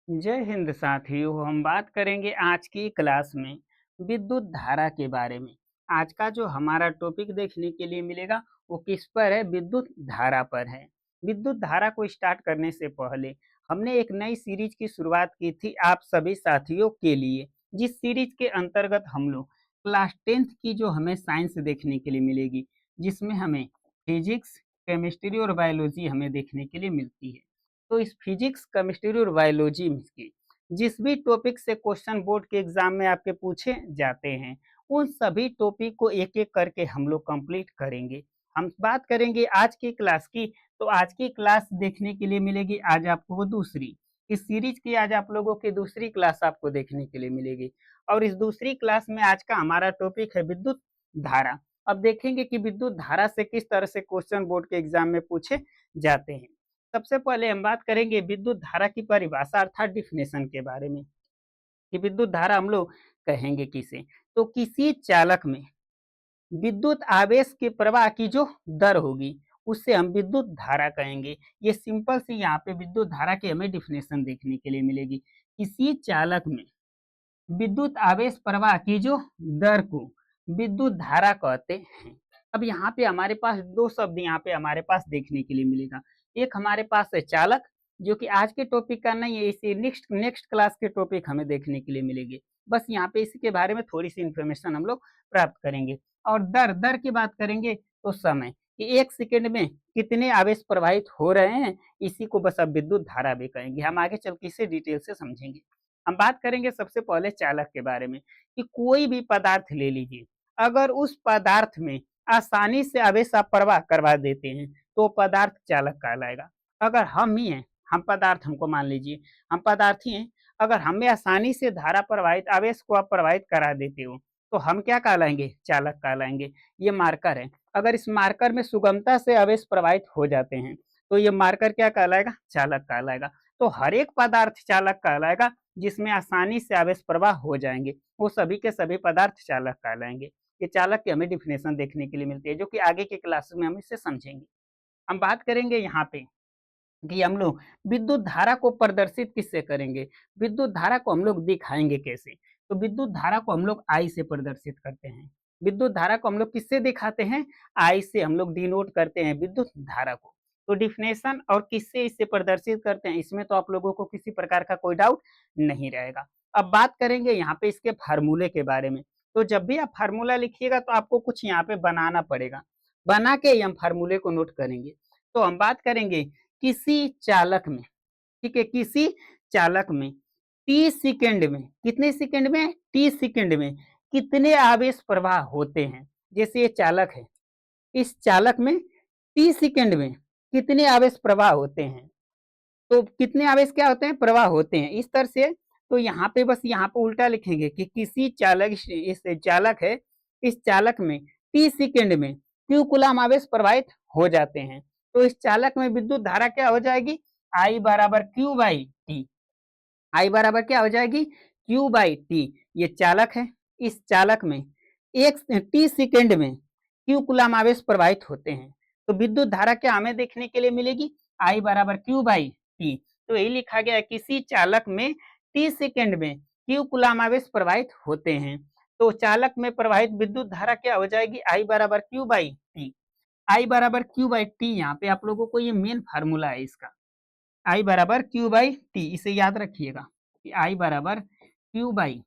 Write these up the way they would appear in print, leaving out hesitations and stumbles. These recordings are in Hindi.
जय हिंद साथियों। हम बात करेंगे आज की क्लास में विद्युत धारा के बारे में। आज का जो हमारा टॉपिक देखने के लिए मिलेगा वो किस पर है? विद्युत धारा पर है। विद्युत धारा को स्टार्ट करने से पहले हमने एक नई सीरीज की शुरुआत की थी आप सभी साथियों के लिए, जिस सीरीज के अंतर्गत हम लोग क्लास 10th की जो हमें साइंस देखने के लिए मिलेगी, जिसमें हमें फिजिक्स, केमिस्ट्री और बायोलॉजी हमें देखने के लिए मिलती है। तो इस फिजिक्स, केमिस्ट्री और बायोलॉजी की जिस भी टॉपिक से क्वेश्चन बोर्ड के एग्जाम में आपके पूछे जाते हैं, उन सभी टॉपिक को एक एक करके हम लोग कंप्लीट करेंगे। हम बात करेंगे आज की क्लास की, तो आज की क्लास देखने के लिए मिलेगी आज आपको वो दूसरी, इस सीरीज की आज आप लोगों की दूसरी क्लास आपको देखने के लिए मिलेगी। और इस दूसरी क्लास में आज का हमारा टॉपिक है विद्युत धारा। अब देखेंगे कि विद्युत धारा से किस तरह से क्वेश्चन बोर्ड के एग्जाम में पूछे जाते हैं। सबसे पहले हम बात करेंगे विद्युत धारा की परिभाषा अर्थात डिफिनेशन के बारे में कि विद्युत धारा हम लोग कहेंगे किसे। तो किसी चालक में विद्युत आवेश के प्रवाह की जो दर होगी उससे हम विद्युत धारा कहेंगे। ये सिंपल सी यहाँ पे विद्युत धारा की हमें डिफिनेशन देखने के लिए मिलेगी। किसी चालक में विद्युत आवेश प्रवाह की जो दर को विद्युत धारा कहते हैं। अब यहाँ पे हमारे पास दो शब्द यहाँ पे हमारे पास देखने के लिए मिलेगा। एक हमारे पास है चालक, जो कि आज के टॉपिक का नहीं है, इसे नेक्स्ट नेक्स्ट क्लास के टॉपिक हमें देखने के लिए मिलेंगे। बस यहाँ पे इसके बारे में थोड़ी सी इंफॉर्मेशन हम लोग प्राप्त करेंगे। और दर दर की बात करेंगे तो समय कि एक सेकेंड में कितने आवेश प्रवाहित हो रहे हैं, इसी को बस अब विद्युत धारा भी कहेंगे। हम आगे चल के इसे डिटेल से समझेंगे। हम बात करेंगे सबसे पहले चालक के बारे में कि कोई भी पदार्थ ले लीजिए, अगर उस पदार्थ में आसानी से आवेश आप प्रवाह करवा देते हैं तो पदार्थ चालक कहलाएगा। अगर हम ही हैं, हम पदार्थ, हमको मान लीजिए हम पदार्थ ही हैं, अगर हमें आसानी से धारा प्रवाहित आवेश को आप प्रवाहित करा देते हो तो हम क्या कहलाएंगे? चालक कहलाएंगे। ये मार्कर है, अगर इस मार्कर में सुगमता से आवेश प्रवाहित हो जाते हैं तो ये मार्कर क्या कहलाएगा? चालक कहलाएगा। तो हर एक पदार्थ चालक कहलाएगा जिसमें आसानी से आवेश प्रवाह हो जाएंगे, वो सभी के सभी पदार्थ चालक कहलाएंगे। ये चालक की हमें डिफिनेशन देखने के लिए मिलती है, जो कि आगे के क्लास में हम इसे समझेंगे। हम बात करेंगे यहाँ पे कि हम लोग विद्युत धारा को प्रदर्शित किससे करेंगे, विद्युत धारा को हम लोग दिखाएंगे कैसे। तो विद्युत धारा को हम लोग आई से प्रदर्शित करते हैं। विद्युत धारा को हम लोग किससे दिखाते हैं? आई से हम लोग डिनोट करते हैं विद्युत धारा को। तो डिफिनेशन और किससे इसे प्रदर्शित करते हैं, इसमें तो आप लोगों को किसी प्रकार का कोई डाउट नहीं रहेगा। अब बात करेंगे यहाँ पे इसके फार्मूले के बारे में। तो जब भी आप फार्मूला लिखिएगा तो आपको कुछ यहाँ पे बनाना पड़ेगा, बना के ही हम फार्मूले को नोट करेंगे। तो हम बात करेंगे किसी चालक में, ठीक है, किसी चालक में 30 सेकेंड में, कितने सेकेंड में? 30 सेकेंड में कितने आवेश प्रवाह होते हैं। जैसे ये चालक है, इस चालक में 30 सेकेंड में कितने आवेश प्रवाह होते हैं, तो कितने आवेश क्या होते हैं? प्रवाह होते हैं, इस तरह से। तो यहाँ पे बस यहाँ पे उल्टा लिखेंगे कि किसी चालक, इस चालक है, इस चालक में 30 सेकेंड में क्यू कूलम आवेश प्रवाहित हो जाते हैं। तो इस चालक में विद्युत धारा क्या हो जाएगी? आई बराबर क्यू बाई टी। आई बराबर क्या हो जाएगी? Q by T. ये चालक है, इस चालक में एक 30 सेकेंड में क्यू कूलम आवेश प्रवाहित होते हैं। तो विद्युत धारा क्या हमें देखने के लिए मिलेगी? आई बराबर क्यू बाई टी। तो यही लिखा गया है, किसी चालक में 30 सेकेंड में क्यू कूलम आवेश प्रवाहित होते हैं। तो चालक में प्रवाहित विद्युत धारा क्या हो जाएगी? आई बराबर क्यू बाई टी। आई बराबर क्यू बाई टी, यहाँ पे आप लोगों को ये मेन फार्मूला है इसका। आई बराबर क्यू बाई टी, इसे याद रखिएगा कि आई बराबर क्यू बाई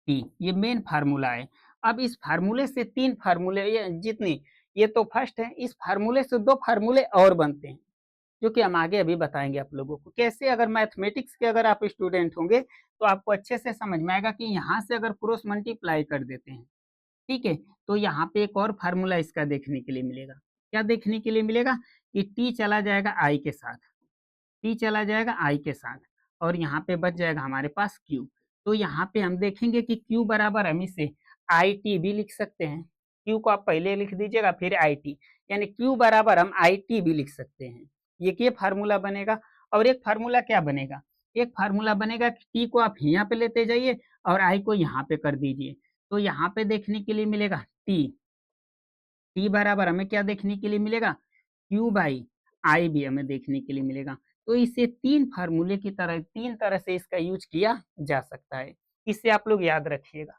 टी, ये मेन फार्मूला है। अब इस फार्मूले से तीन फार्मूले, ये जितनी, ये तो फर्स्ट है, इस फार्मूले से दो फार्मूले और बनते हैं, जो कि हम आगे अभी बताएंगे आप लोगों को कैसे। अगर मैथमेटिक्स के अगर आप स्टूडेंट होंगे तो आपको अच्छे से समझ में आएगा कि यहाँ से अगर क्रॉस मल्टीप्लाई कर देते हैं, ठीक है, तो यहाँ पे एक और फार्मूला इसका देखने के लिए मिलेगा। क्या देखने के लिए मिलेगा? कि टी चला जाएगा आई के साथ, टी चला जाएगा आई के साथ, और यहाँ पे बच जाएगा हमारे पास क्यू। तो यहाँ पे हम देखेंगे कि क्यू बराबर हम इसे आई टी भी लिख सकते हैं। क्यू को आप पहले लिख दीजिएगा फिर आई टी, यानी क्यू बराबर हम आई टी भी लिख सकते हैं। ये फार्मूला बनेगा। और एक फार्मूला क्या बनेगा? एक फार्मूला बनेगा कि टी को आप यहाँ पे लेते जाइए और आई को यहाँ पे कर दीजिए। तो यहाँ पे देखने के लिए मिलेगा टी, टी बराबर हमें क्या देखने के लिए मिलेगा? क्यू बाई आई भी हमें देखने के लिए मिलेगा। तो इसे तीन फार्मूले की तरह तीन तरह से इसका यूज किया जा सकता है। इससे आप लोग याद रखिएगा।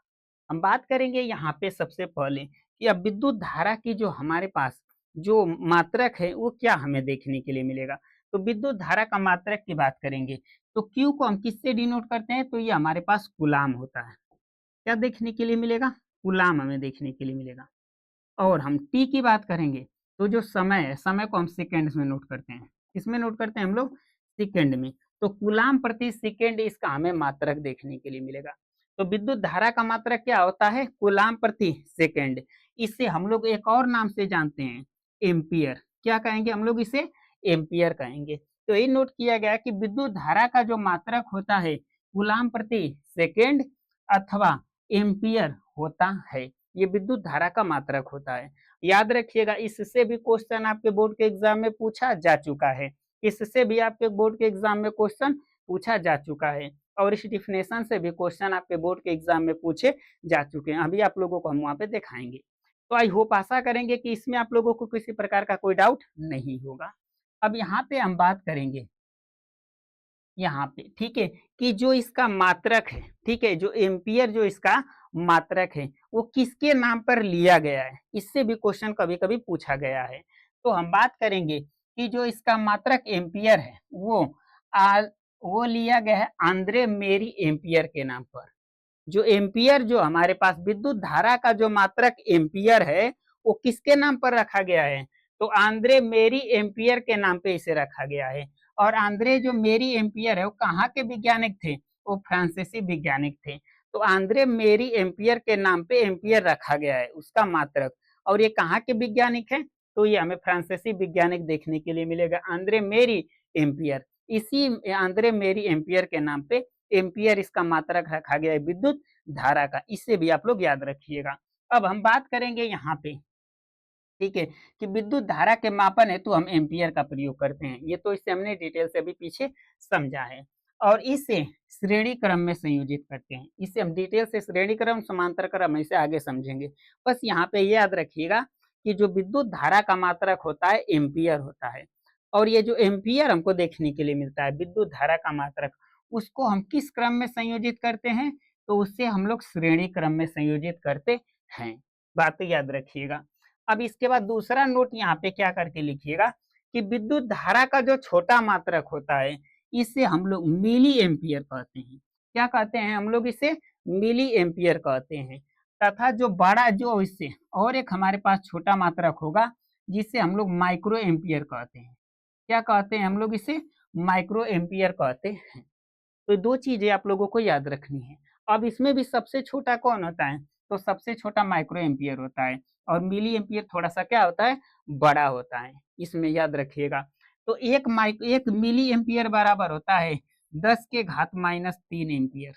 हम बात करेंगे यहाँ पे सबसे पहले कि अब विद्युत धारा की जो हमारे पास जो मात्रक है वो क्या हमें देखने के लिए मिलेगा। तो विद्युत धारा का मात्रक की बात करेंगे तो Q को हम किससे डिनोट करते हैं, तो ये हमारे पास कूलाम होता है। क्या देखने के लिए मिलेगा, कूलाम हमें देखने के लिए मिलेगा। और हम टी की बात करेंगे तो जो समय है, समय को हम सेकेंड्स में नोट करते हैं। किसमें नोट करते हैं हम लोग, सेकेंड में। तो कूलाम प्रति सेकेंड इसका हमें मात्रक देखने के लिए मिलेगा। तो विद्युत धारा का मात्रक क्या होता है, कूलाम प्रति सेकेंड। इसे हम लोग एक और नाम से जानते हैं, एम्पियर। क्या कहेंगे हम लोग इसे, एम्पियर कहेंगे। तो ये नोट किया गया कि विद्युत धारा का जो मात्रक होता है कूलाम प्रति सेकेंड अथवा एम्पियर होता है, ये विद्युत धारा का मात्रक होता है। याद रखिएगा, इससे भी क्वेश्चन आपके बोर्ड के एग्जाम में पूछा जा चुका है। इससे भी आपके बोर्ड के एग्जाम में क्वेश्चन पूछा जा चुका है और इस डिफिनेशन से भी क्वेश्चन आपके बोर्ड के एग्जाम में पूछे जा चुके हैं। अभी आप लोगों को हम वहां पे दिखाएंगे। तो आई होप, आशा करेंगे कि इसमें आप लोगों को किसी प्रकार का कोई डाउट नहीं होगा। अब यहाँ पे हम बात करेंगे यहाँ पे, ठीक है, कि जो इसका मात्रक है, ठीक है, जो एम्पियर जो इसका मात्रक है वो किसके नाम पर लिया गया है, इससे भी क्वेश्चन कभी कभी पूछा गया है। तो हम बात करेंगे कि जो इसका मात्रक एम्पियर है वो लिया गया है आंद्रे मेरी एम्पियर के नाम पर। जो एम्पियर, जो हमारे पास विद्युत धारा का जो मात्रक एम्पियर है वो किसके नाम पर रखा गया है, तो आंद्रे मेरी एम्पियर के नाम पे इसे रखा गया है। और आंद्रे जो मेरी एम्पियर है वो कहाँ के वैज्ञानिक थे, वो फ्रांसीसी वैज्ञानिक थे। तो आंद्रे मेरी एम्पियर के नाम पे एम्पियर रखा गया है उसका मात्रक। और ये कहाँ के वैज्ञानिक है, तो ये हमें फ्रांसीसी वैज्ञानिक देखने के लिए मिलेगा, आंद्रे मेरी एम्पियर। इसी आंद्रे मेरी एम्पियर के नाम पे एम्पियर इसका मात्रक रखा गया है विद्युत धारा का। इससे भी आप लोग याद रखिएगा। अब हम बात करेंगे यहाँ पे, ठीक है, कि विद्युत धारा के मापन हेतु हम एम्पियर का प्रयोग करते हैं। ये तो इससे हमने डिटेल से अभी पीछे समझा है। और इसे श्रेणी क्रम में संयोजित करते हैं। इसे हम डिटेल से श्रेणी क्रम समांतर क्रम इसे आगे समझेंगे। बस यहाँ पे याद रखिएगा कि जो विद्युत धारा का मात्रक होता है एम्पियर होता है। और ये जो एम्पियर हमको देखने के लिए मिलता है विद्युत धारा का मात्रक, उसको हम किस क्रम में संयोजित करते हैं, तो उससे हम लोग श्रेणी क्रम में संयोजित करते हैं। बात याद रखिएगा। अब इसके बाद दूसरा नोट यहाँ पे क्या करके लिखिएगा कि विद्युत धारा का जो छोटा मात्रक होता है इसे हम लोग मिली एम्पियर कहते हैं। क्या कहते हैं हम लोग इसे, मिली एम्पियर कहते हैं। तथा जो बड़ा, जो इससे और एक हमारे पास छोटा मात्रक होगा जिसे हम लोग माइक्रो एम्पियर कहते हैं। क्या कहते हैं हम लोग इसे, माइक्रो एम्पियर कहते हैं। तो दो चीजें आप लोगों को याद रखनी है। अब इसमें भी सबसे छोटा कौन होता है, तो सबसे छोटा माइक्रो एम्पियर होता है और मिली एम्पियर थोड़ा सा क्या होता है, बड़ा होता है। इसमें याद रखिएगा। तो एक मिली एम्पियर बराबर होता है 10⁻³ एम्पियर।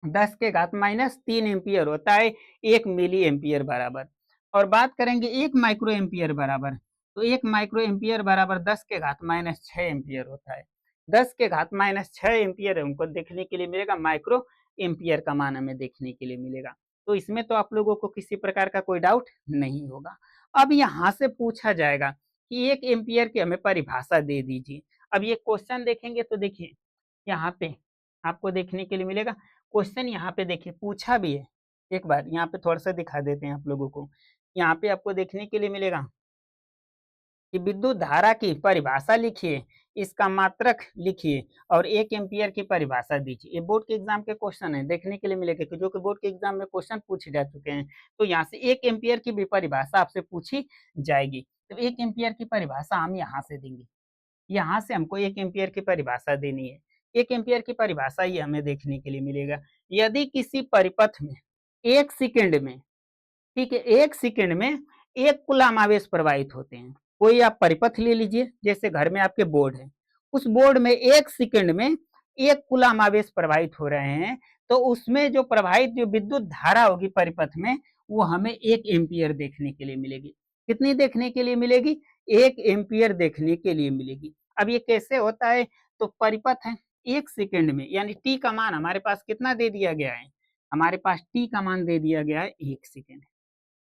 10⁻³ एम्पियर होता है एक मिली एम्पियर बराबर। और बात करेंगे एक माइक्रो एम्पियर बराबर, तो एक माइक्रो एम्पियर बराबर 10⁻⁶ एम्पियर होता है। 10⁻⁶ एम्पियर हमको देखने के लिए मिलेगा, माइक्रो एम्पियर का मान हमें देखने के लिए मिलेगा। तो इसमें तो आप लोगों को किसी प्रकार का कोई डाउट नहीं होगा। अब यहाँ से पूछा जाएगा कि एक एम्पियर की हमें परिभाषा दे दीजिए। अब ये क्वेश्चन देखेंगे तो देखिए यहाँ पे आपको देखने के लिए मिलेगा, क्वेश्चन यहाँ पे देखिए पूछा भी है। एक बार यहाँ पे थोड़ा सा दिखा देते हैं आप लोगों को। यहाँ पे आपको देखने के लिए मिलेगा कि विद्युत धारा की परिभाषा लिखिए, इसका मात्रक लिखिए और एक एम्पियर की परिभाषा दीजिए। ये बोर्ड के एग्जाम के क्वेश्चन है, देखने के लिए मिलेगा कि जो कि बोर्ड के एग्जाम में क्वेश्चन पूछे जा चुके हैं। तो यहाँ से एक एम्पियर की भी परिभाषा आपसे पूछी जाएगी। तो एक एम्पियर की परिभाषा हम यहाँ से देंगे। यहाँ से हमको एक एम्पियर की परिभाषा देनी है। एक एम्पियर की परिभाषा ये हमें देखने के लिए मिलेगा, यदि किसी परिपथ में 1 सेकंड में, ठीक है, 1 सेकंड में 1 कूलम आवेश प्रवाहित होते हैं। कोई आप परिपथ ले लीजिए, जैसे घर में आपके बोर्ड है, उस बोर्ड में 1 सेकंड में 1 कूलम आवेश प्रवाहित हो रहे हैं, तो उसमें जो प्रवाहित जो विद्युत धारा होगी परिपथ में, वो हमें 1 एम्पियर देखने के लिए मिलेगी। कितनी देखने के लिए मिलेगी, 1 एम्पियर देखने के लिए मिलेगी। अब ये कैसे होता है, तो परिपथ है 1 सेकंड में, यानी टी का मान हमारे पास कितना दे दिया गया है, हमारे पास टी का मान दे दिया गया है 1 सेकंड।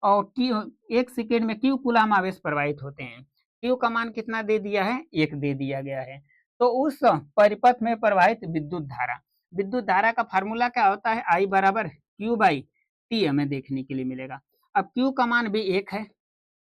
और क्यू 1 सेकंड में क्यू कूलम आवेश प्रवाहित होते हैं। क्यू का मान कितना दे दिया है, 1 दे दिया गया है। तो उस परिपथ में प्रवाहित विद्युत धारा का फार्मूला क्या होता है, I बराबर Q बाई टी हमें देखने के लिए मिलेगा। अब Q का मान भी 1 है,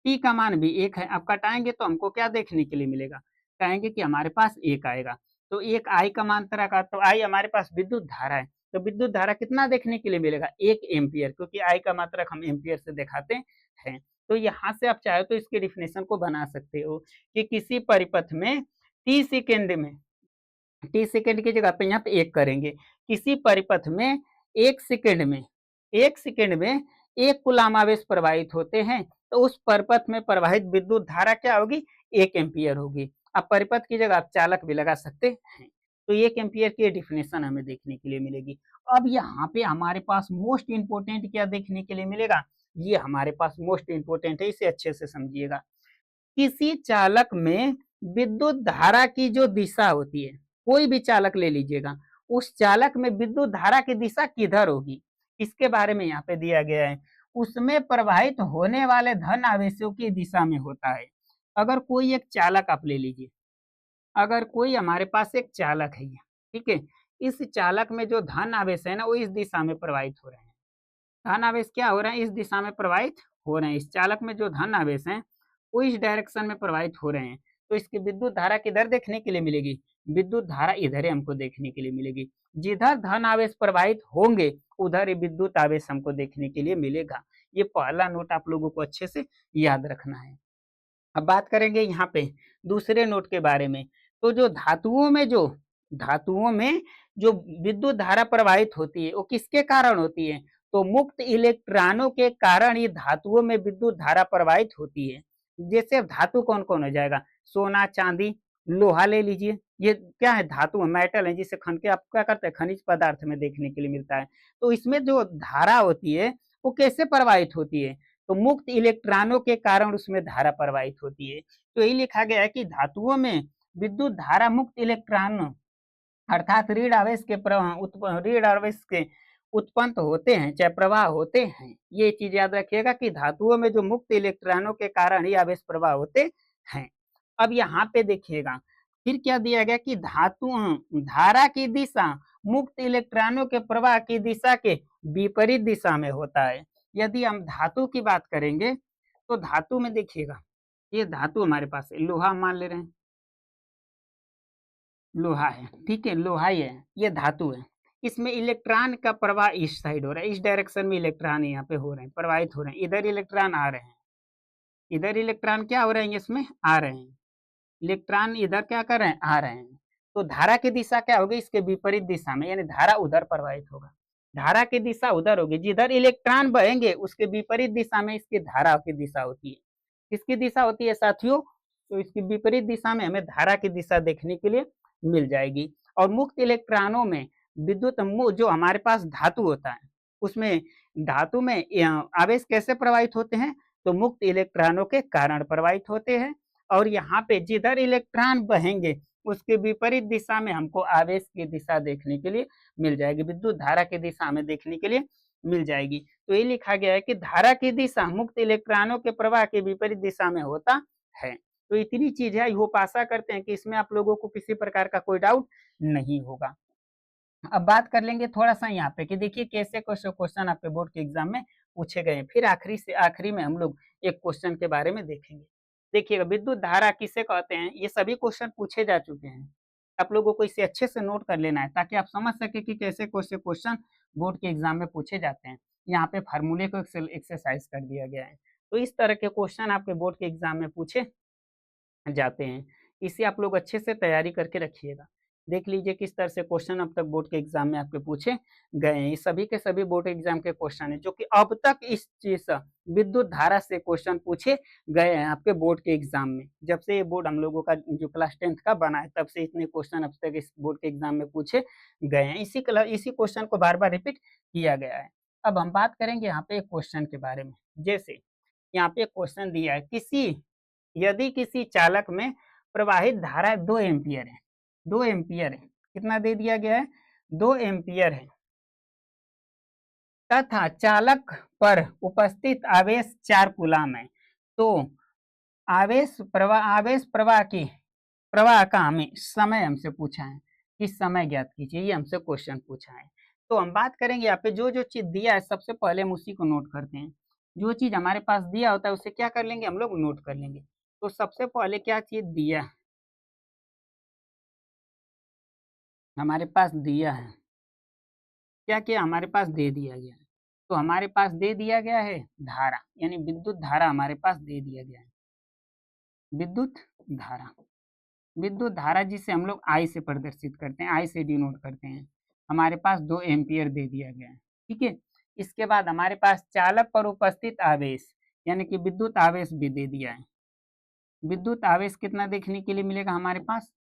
T का मान भी 1 है। अब कटाएंगे तो हमको क्या देखने के लिए मिलेगा, कहेंगे कि हमारे पास 1 आएगा, तो एक I का मान तरह का, तो I हमारे पास विद्युत धारा है, तो विद्युत धारा कितना देखने के लिए मिलेगा, 1 एम्पियर, क्योंकि I का मात्रक हम एम्पियर से दिखाते हैं। तो यहाँ से आप चाहे तो इसके डिफिनेशन को बना सकते हो कि किसी परिपथ में टी सेकेंड की जगह पे यहाँ पे 1 करेंगे, किसी परिपथ में 1 सेकेंड में 1 कूलाम आवेश प्रवाहित होते हैं, तो उस परिपथ में प्रवाहित विद्युत धारा क्या होगी, 1 एम्पियर होगी। अब परिपथ की जगह आप चालक भी लगा सकते हैं, तो 1 एम्पियर की डिफिनेशन हमें देखने के लिए मिलेगी। अब यहाँ पे हमारे पास मोस्ट इंपोर्टेंट क्या देखने के लिए मिलेगा, ये हमारे पास मोस्ट इंपोर्टेंट है, इसे अच्छे से समझिएगा। किसी चालक में विद्युत धारा की जो दिशा होती है, कोई भी चालक ले लीजिएगा, उस चालक में विद्युत धारा की दिशा किधर होगी, इसके बारे में यहाँ पे दिया गया है। उसमें प्रवाहित होने वाले धन आवेशों की दिशा में होता है। अगर कोई एक चालक आप ले लीजिए, अगर कोई हमारे पास एक चालक है, ठीक है, इस चालक में जो धन आवेश है ना, वो इस दिशा में प्रवाहित हो रहे हैं। धन आवेश क्या हो रहे हैं, इस दिशा में प्रवाहित हो रहे हैं। इस चालक में जो धन आवेश हैं वो इस डायरेक्शन में प्रवाहित हो रहे हैं, तो इसकी विद्युत धारा किधर देखने के लिए मिलेगी, विद्युत धारा इधर ही हमको देखने के लिए मिलेगी। जिधर धन आवेश प्रवाहित होंगे उधर विद्युत आवेश हमको देखने के लिए मिलेगा। ये पहला नोट आप लोगों को अच्छे से याद रखना है। अब बात करेंगे यहाँ पे दूसरे नोट के बारे में। तो जो धातुओं में जो विद्युत धारा प्रवाहित होती है वो किसके कारण होती है, तो मुक्त इलेक्ट्रॉनों के कारण ये धातुओं में विद्युत धारा प्रवाहित होती है। जैसे धातु कौन कौन हो जाएगा, सोना, चांदी, लोहा ले लीजिए, ये क्या है, धातु मेटल है, जिसे खन के आप क्या करते हैं, खनिज पदार्थ में देखने के लिए मिलता है। तो इसमें जो धारा होती है वो कैसे प्रवाहित होती है, तो मुक्त इलेक्ट्रॉनों के कारण उसमें धारा प्रवाहित होती है। तो यही लिखा गया है कि धातुओं में विद्युत धारा मुक्त इलेक्ट्रॉन अर्थात ऋण आवेश के उत्पन्न होते हैं, चाहे प्रवाह होते हैं। ये चीज याद रखिएगा कि धातुओं में जो मुक्त इलेक्ट्रॉनों के कारण ही आवेश प्रवाह होते हैं। अब यहाँ पे देखिएगा फिर क्या दिया गया कि धारा की दिशा मुक्त इलेक्ट्रॉनों के प्रवाह की दिशा के विपरीत दिशा में होता है। यदि हम धातु की बात करेंगे तो धातु में देखिएगा, ये धातु हमारे पास है, लोहा मान ले रहे हैं, लोहा है, ठीक है, लोहा ही है, ये धातु है। इसमें इलेक्ट्रॉन का प्रवाह इस साइड हो रहा है, इस डायरेक्शन में इलेक्ट्रॉन यहाँ पे हो रहे हैं, प्रवाहित हो रहे हैं। इधर इलेक्ट्रॉन आ रहे हैं, इधर इलेक्ट्रॉन क्या हो रहे हैं, इसमें आ रहे हैं। इलेक्ट्रॉन इधर क्या कर रहे हैं, आ रहे हैं। तो धारा की दिशा क्या होगी, इसके विपरीत दिशा में, यानी धारा उधर प्रवाहित होगा। धारा की दिशा उधर होगी, जिधर इलेक्ट्रॉन बहेंगे उसके विपरीत दिशा में इसकी धारा की दिशा होती है। किसकी दिशा होती है साथियों, तो इसकी विपरीत दिशा में हमें धारा की दिशा देखने के लिए मिल जाएगी। और मुक्त इलेक्ट्रॉनों में विद्युत जो हमारे पास धातु होता है, उसमें धातु में आवेश कैसे प्रवाहित होते हैं, तो मुक्त इलेक्ट्रॉनों के कारण प्रवाहित होते हैं। और यहाँ पे जिधर इलेक्ट्रॉन बहेंगे उसके विपरीत दिशा में हमको आवेश की दिशा देखने के लिए मिल जाएगी, विद्युत धारा की दिशा हमें देखने के लिए मिल जाएगी। तो ये लिखा गया है कि धारा की दिशा मुक्त इलेक्ट्रॉनों के प्रवाह के विपरीत दिशा में होता है। तो इतनी चीज है, होप आशा करते हैं कि इसमें आप लोगों को किसी प्रकार का कोई डाउट नहीं होगा। अब बात कर लेंगे थोड़ा सा यहाँ पे कि देखिए कैसे क्वेश्चन आपके बोर्ड के एग्जाम में पूछे गए हैं। फिर आखिरी में हम लोग एक क्वेश्चन के बारे में देखेंगे। देखिएगा विद्युत धारा किसे कहते हैं, ये सभी क्वेश्चन पूछे जा चुके हैं। आप लोगों को इसे अच्छे से नोट कर लेना है ताकि आप समझ सके कि कैसे क्वेश्चन बोर्ड के एग्जाम में पूछे जाते हैं। यहाँ पे फार्मूले को एक्सरसाइज कर दिया गया है। तो इस तरह के क्वेश्चन आपके बोर्ड के एग्जाम में पूछे जाते हैं। इसे आप लोग अच्छे से तैयारी करके रखिएगा। देख लीजिए किस तरह से क्वेश्चन अब तक बोर्ड के एग्जाम में आपके पूछे गए हैं। ये सभी के सभी बोर्ड एग्जाम के क्वेश्चन है जो कि अब तक इस चीज विद्युत धारा से क्वेश्चन पूछे गए हैं आपके बोर्ड के एग्जाम में। जब से ये बोर्ड हम लोगों का जो क्लास 10th का बना है तब से इतने क्वेश्चन अब तक इस बोर्ड के एग्जाम में पूछे गए हैं। इसी क्वेश्चन को बार बार रिपीट किया गया है। अब हम बात करेंगे यहाँ पे एक क्वेश्चन के बारे में। जैसे यहाँ पे एक क्वेश्चन दिया है, यदि किसी चालक में प्रवाहित धारा 2 एम्पियर है, 2 एम्पियर है, कितना दे दिया गया है, 2 एम्पियर है, तथा चालक पर उपस्थित आवेश 4 कूलाम है। तो आवेश प्रवाह की प्रवाह का हमें समय हमसे पूछा है कि समय ज्ञात कीजिए, ये हमसे क्वेश्चन पूछा है। तो हम बात करेंगे यहाँ पे जो जो चीज दिया है सबसे पहले हम उसी को नोट करते हैं। जो चीज हमारे पास दिया होता है उसे क्या कर लेंगे हम लोग, नोट कर लेंगे। तो सबसे पहले क्या चीज दिया है, हमारे पास दिया है, क्या क्या हमारे पास दे दिया गया है। तो हमारे पास दे दिया गया है धारा, यानी विद्युत धारा हमारे पास दे दिया गया है। विद्युत धारा, विद्युत धारा जिसे हम लोग आई से प्रदर्शित करते हैं, आई से डिनोट करते हैं, हमारे पास 2 एम्पियर दे दिया गया है। ठीक है। इसके बाद हमारे पास चालक पर उपस्थित आवेश, यानी कि विद्युत आवेश भी दे दिया है। विद्युत आवेश कितना देखने के लिए मिलेगा हमारे पास,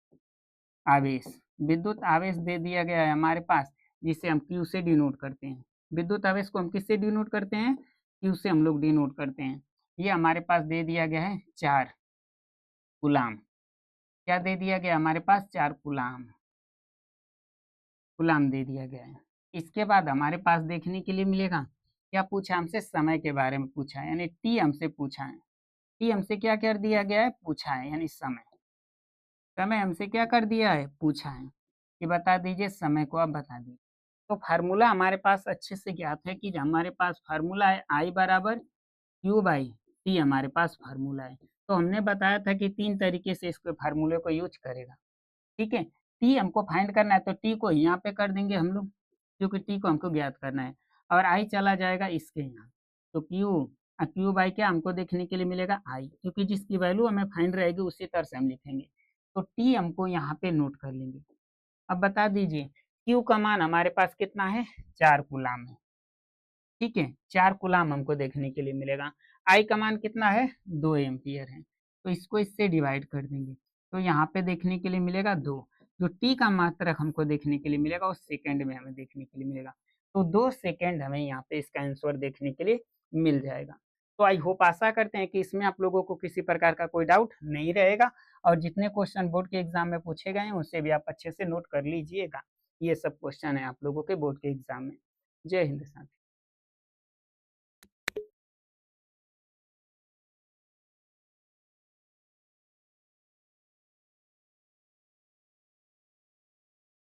आवेश, विद्युत आवेश दे दिया गया है हमारे पास, जिसे हम क्यू से डिनोट करते हैं। विद्युत आवेश को हम किससे डिनोट करते हैं, क्यू से हम लोग डिनोट करते हैं। ये हमारे पास दे दिया गया है 4 कूलाम। क्या दे दिया गया हमारे पास, 4 कूलाम, कूलाम दे दिया गया है। इसके बाद हमारे पास देखने के लिए मिलेगा, क्या पूछा हमसे, समय के बारे में पूछा है, यानी टी हमसे पूछा है। टी हमसे क्या कर दिया गया है, पूछा है, यानी समय। समय हमसे क्या कर दिया है, पूछा है कि बता दीजिए समय को, आप बता दीजिए। तो फार्मूला हमारे पास अच्छे से ज्ञात है कि हमारे पास फार्मूला है आई बराबर क्यू बाई टी, हमारे पास फार्मूला है। तो हमने बताया था कि 3 तरीके से इसके फार्मूले को यूज करेगा। ठीक है। टी हमको फाइंड करना है तो टी को यहाँ पे कर देंगे हम लोग, क्योंकि टी को हमको ज्ञात करना है। और आई चला जाएगा इसके यहाँ, तो क्यू बाई क्या हमको देखने के लिए मिलेगा, आई, क्योंकि जिसकी वैल्यू हमें फाइंड रहेगी उसी तरह से हम लिखेंगे। तो टी हमको यहाँ पे नोट कर लेंगे। अब बता दीजिए क्यू का मान हमारे पास कितना है, 4 कूलाम है। ठीक है, 4 कूलाम हमको देखने के लिए मिलेगा। आई का मान कितना है, 2 एम्पियर है। तो इसको इससे डिवाइड कर देंगे, तो यहाँ पे देखने के लिए मिलेगा 2। जो टी का मात्रक हमको देखने के लिए मिलेगा वो सेकंड में हमें देखने के लिए मिलेगा। तो 2 सेकंड हमें यहाँ पे इसका आंसर देखने के लिए मिल जाएगा। तो आई होप, आशा करते हैं कि इसमें आप लोगों को किसी प्रकार का कोई डाउट नहीं रहेगा, और जितने क्वेश्चन बोर्ड के एग्जाम में पूछे गए हैं उससे भी आप अच्छे से नोट कर लीजिएगा। ये सब क्वेश्चन है आप लोगों के बोर्ड के एग्जाम में। जय हिंद साथी।